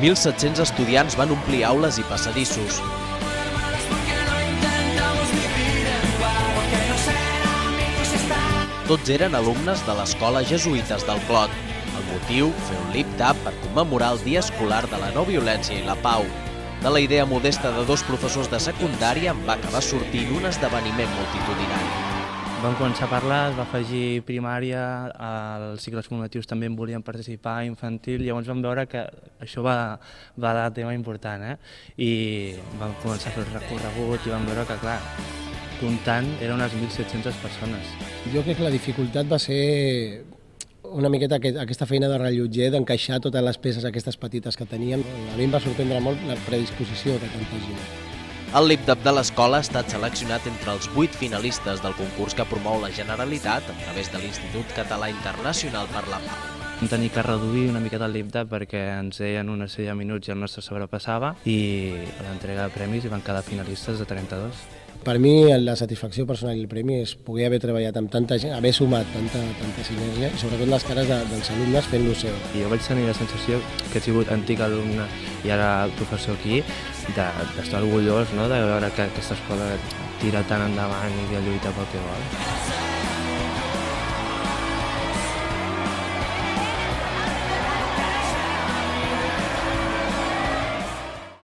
1.700 estudiants van omplir aules i passadissos. Tots eren alumnes de l'Escola Jesuïtes del Clot. El motiu, fer un lip-tap per commemorar el Dia Escolar de la No Violència i la Pau. De la idea modesta de dos professors de secundària en va acabar sortint un esdeveniment multitudinari. Vam començar a parlar, es va afegir primària, els cicles formatius també en volien participar, infantil, llavors vam veure que això va de tema important, i vam començar a fer el recorregut i vam veure que, clar, comptant eren unes 1.700 persones. Jo crec que la dificultat va ser una miqueta aquesta feina de rellotger, d'encaixar totes les peces aquestes petites que teníem. A mi em va sorprendre molt la predisposició de tanta gent. El lip-tap de l'escola ha estat seleccionat entre els 8 finalistes del concurs que promou la Generalitat a través de l'Institut Català Internacional per la Pau. Vam tenir que reduir una miqueta el lip-tap perquè ens deien una sèrie de minuts i el nostre sobrepassava, i a l'entrega de premis hi van quedar finalistes de 32. Per mi la satisfacció personal i el premi és poder haver treballat amb tanta gent, haver sumat tanta sinergia i sobretot les cares dels alumnes fent-lo seu. Jo vaig tenir la sensació que he sigut antic alumne i ara professor aquí, d'estar orgullós, no?, de veure que aquesta escola tira tant endavant i que lluita pel que vol.